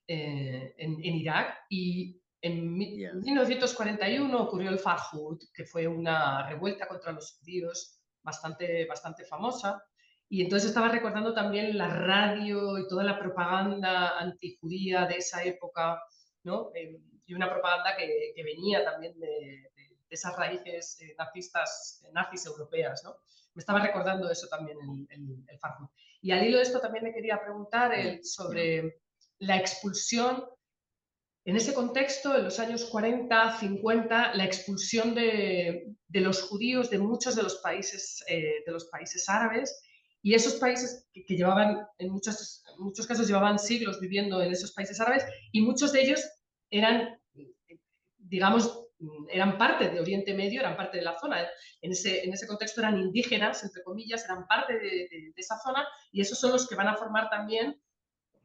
Speaker 1: en Irak, y en 1941 ocurrió el Farhud, que fue una revuelta contra los judíos bastante famosa, Y entonces estaba recordando también la radio y toda la propaganda antijudía de esa época, ¿no? Y una propaganda que venía también de esas raíces nazis europeas, ¿no? Me estaba recordando eso también el Farhud. Y al hilo de esto también me quería preguntar sobre la expulsión, en ese contexto, en los años 40, 50, la expulsión de los judíos de muchos de los países árabes, y esos países que llevaban, en muchos casos llevaban siglos viviendo en esos países árabes, y muchos de ellos eran, digamos, eran parte de Oriente Medio, eran parte de la zona. En ese contexto eran indígenas, entre comillas, eran parte de esa zona, y esos son los que van a formar también,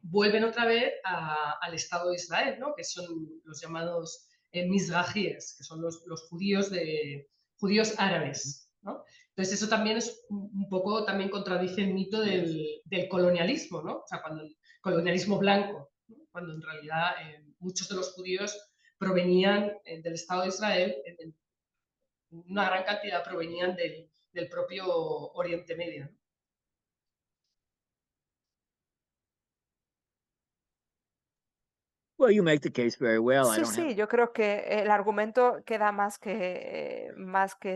Speaker 1: vuelven otra vez al Estado de Israel, ¿no? Que son los llamados Mizrajíes, que son los judíos árabes, ¿no? Entonces eso también es un poco, también contradice el mito del colonialismo, ¿no? O sea, cuando el colonialismo blanco, ¿no? Cuando en realidad muchos de los judíos provenían del Estado de Israel, una gran cantidad provenían del propio Oriente Medio, ¿no?
Speaker 2: Well, you make the case very well. I
Speaker 3: Sí,
Speaker 2: don't have.
Speaker 3: sí, yo creo que el argumento queda más que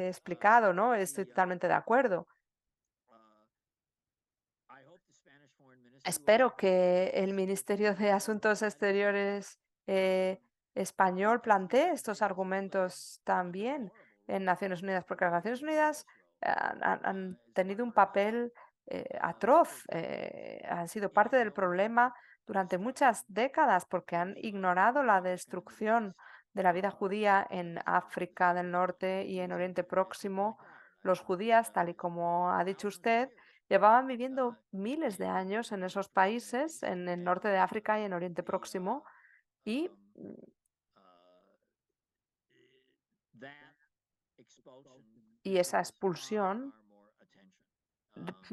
Speaker 3: explicado, ¿no? Estoy totalmente de acuerdo. Espero que el Ministerio de Asuntos Exteriores español plantee estos argumentos también en Naciones Unidas, porque las Naciones Unidas han tenido un papel atroz, han sido parte del problema durante muchas décadas porque han ignorado la destrucción de la vida judía en África del Norte y en Oriente Próximo. Los judíos, tal y como ha dicho usted, llevaban viviendo miles de años en esos países, en el norte de África y en Oriente Próximo, y esa expulsión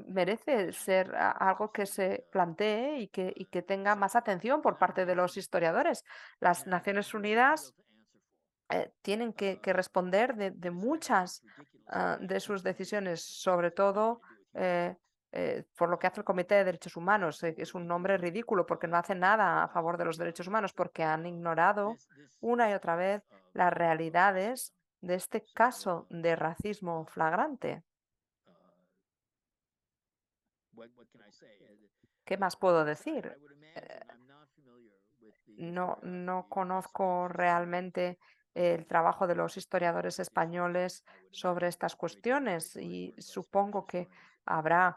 Speaker 3: merece ser algo que se plantee y que tenga más atención por parte de los historiadores. Las Naciones Unidas tienen que responder de muchas de sus decisiones, sobre todo por lo que hace el Comité de Derechos Humanos. Es un nombre ridículo porque no hace nada a favor de los derechos humanos, porque han ignorado una y otra vez las realidades de este caso de racismo flagrante. ¿Qué más puedo decir? No conozco realmente el trabajo de los historiadores españoles sobre estas cuestiones y supongo que habrá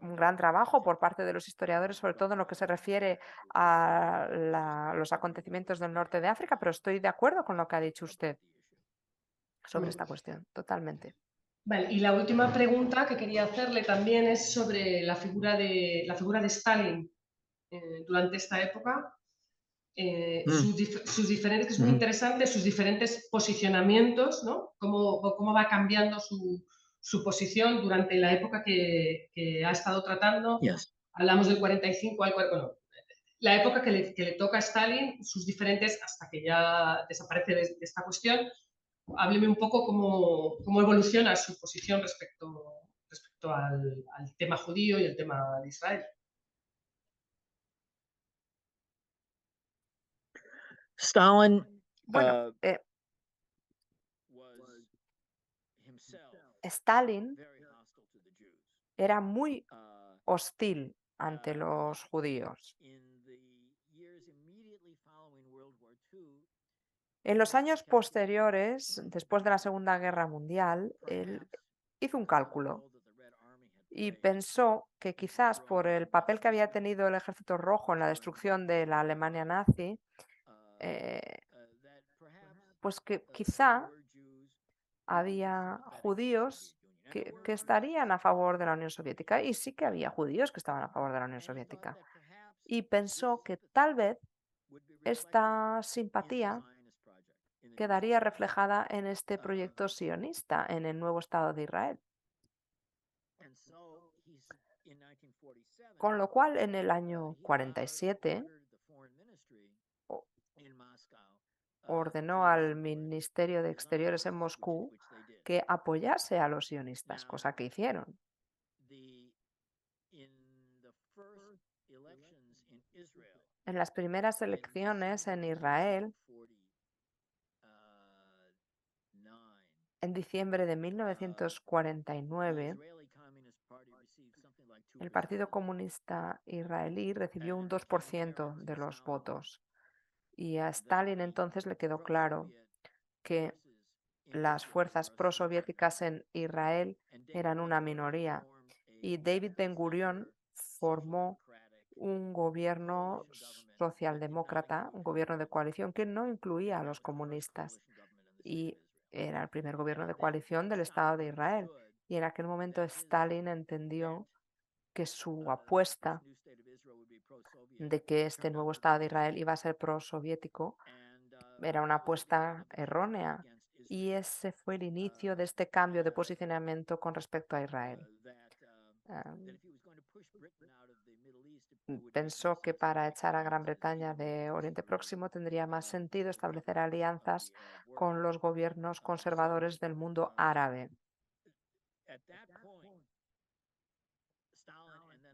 Speaker 3: un gran trabajo por parte de los historiadores, sobre todo en lo que se refiere a los acontecimientos del norte de África, pero estoy de acuerdo con lo que ha dicho usted sobre esta cuestión, totalmente.
Speaker 1: Vale, y la última pregunta que quería hacerle también es sobre la figura de Stalin durante esta época, sus diferentes, que es muy interesante, sus diferentes posicionamientos, ¿no? Cómo va cambiando su posición durante la época que ha estado tratando.
Speaker 2: Yes.
Speaker 1: Hablamos del 45 al 40, bueno, la época que le toca a Stalin, sus diferentes, hasta que ya desaparece de esta cuestión. Hábleme un poco cómo evoluciona su posición respecto al tema judío y el tema de Israel.
Speaker 2: Stalin
Speaker 3: Bueno, Stalin era muy hostil ante los judíos. En los años posteriores, después de la Segunda Guerra Mundial, él hizo un cálculo y pensó que quizás por el papel que había tenido el Ejército Rojo en la destrucción de la Alemania nazi, pues que quizá había judíos que estarían a favor de la Unión Soviética, y sí que había judíos que estaban a favor de la Unión Soviética. Y pensó que tal vez esta simpatía quedaría reflejada en este proyecto sionista, en el nuevo Estado de Israel. Con lo cual, en el año 47, ordenó al Ministerio de Exteriores en Moscú que apoyase a los sionistas, cosa que hicieron. En las primeras elecciones en Israel, en diciembre de 1949, el Partido Comunista Israelí recibió un 2% de los votos y a Stalin entonces le quedó claro que las fuerzas prosoviéticas en Israel eran una minoría y David Ben-Gurion formó un gobierno socialdemócrata, un gobierno de coalición que no incluía a los comunistas y era el primer gobierno de coalición del Estado de Israel. Y en aquel momento Stalin entendió que su apuesta de que este nuevo Estado de Israel iba a ser prosoviético era una apuesta errónea. Y ese fue el inicio de este cambio de posicionamiento con respecto a Israel. Pensó que para echar a Gran Bretaña de Oriente Próximo tendría más sentido establecer alianzas con los gobiernos conservadores del mundo árabe.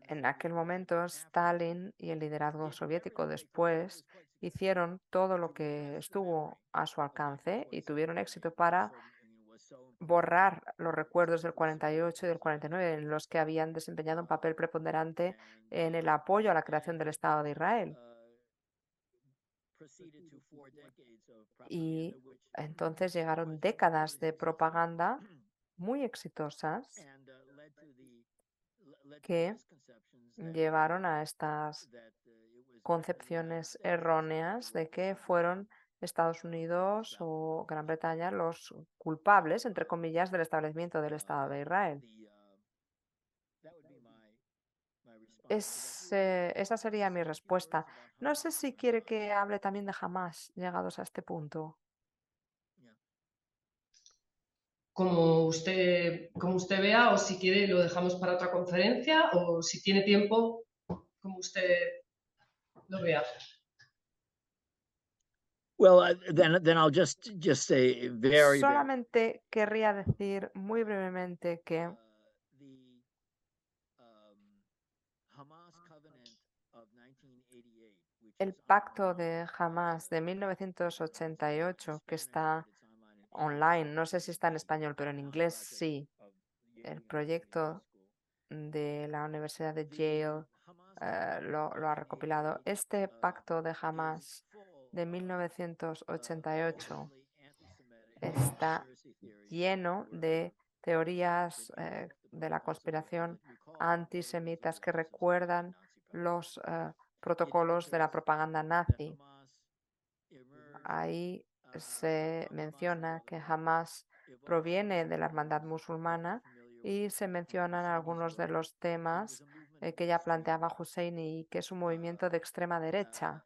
Speaker 3: En aquel momento, Stalin y el liderazgo soviético después hicieron todo lo que estuvo a su alcance y tuvieron éxito para borrar los recuerdos del 48 y del 49 en los que habían desempeñado un papel preponderante en el apoyo a la creación del Estado de Israel. Y entonces llegaron décadas de propaganda muy exitosas que llevaron a estas concepciones erróneas de que fueron Estados Unidos o Gran Bretaña los culpables, entre comillas, del establecimiento del Estado de Israel. Esa sería mi respuesta. No sé si quiere que hable también de Hamás, llegados a este punto.
Speaker 1: Como usted vea, o si quiere lo dejamos para otra conferencia, o si tiene tiempo, como usted lo vea.
Speaker 2: Well, then I'll just say very
Speaker 3: Solamente querría decir muy brevemente que el pacto de Hamás de 1988, que está online, no sé si está en español, pero en inglés sí, el proyecto de la Universidad de Yale lo ha recopilado. Este pacto de Hamás de 1988 está lleno de teorías de la conspiración antisemitas que recuerdan los protocolos de la propaganda nazi. Ahí se menciona que Hamás proviene de la hermandad musulmana y se mencionan algunos de los temas que ya planteaba Hussein y que es un movimiento de extrema derecha.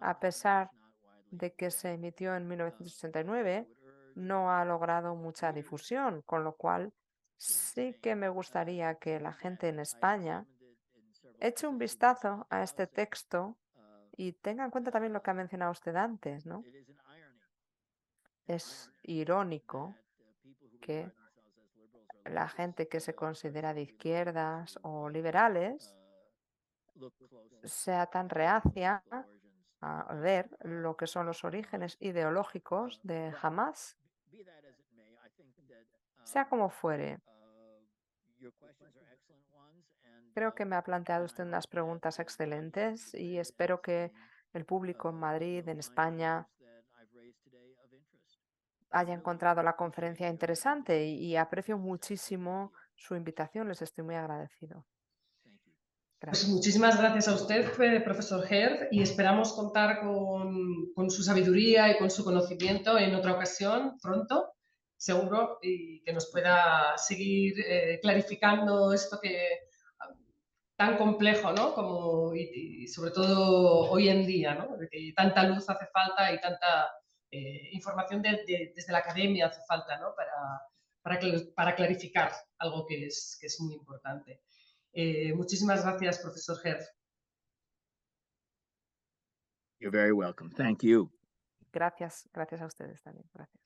Speaker 3: A pesar de que se emitió en 1989, no ha logrado mucha difusión, con lo cual sí que me gustaría que la gente en España eche un vistazo a este texto y tenga en cuenta también lo que ha mencionado usted antes, ¿no? Es irónico que la gente que se considera de izquierdas o liberales sea tan reacia a ver lo que son los orígenes ideológicos de Hamás. Sea como fuere, creo que me ha planteado usted unas preguntas excelentes y espero que el público en Madrid, en España, haya encontrado la conferencia interesante y aprecio muchísimo su invitación. Les estoy muy agradecido.
Speaker 1: Pues
Speaker 3: Gracias.
Speaker 1: muchísimas gracias a usted, profesor Herr, y esperamos contar con su sabiduría y con su conocimiento en otra ocasión pronto, seguro, y que nos pueda seguir clarificando esto que tan complejo, ¿no? Y sobre todo hoy en día, ¿no? De que tanta luz hace falta y tanta información desde la academia hace falta, ¿no? Para clarificar algo que es muy importante. Muchísimas gracias, profesor Herr.
Speaker 2: You're very welcome. Thank you.
Speaker 3: Gracias a ustedes también. Gracias.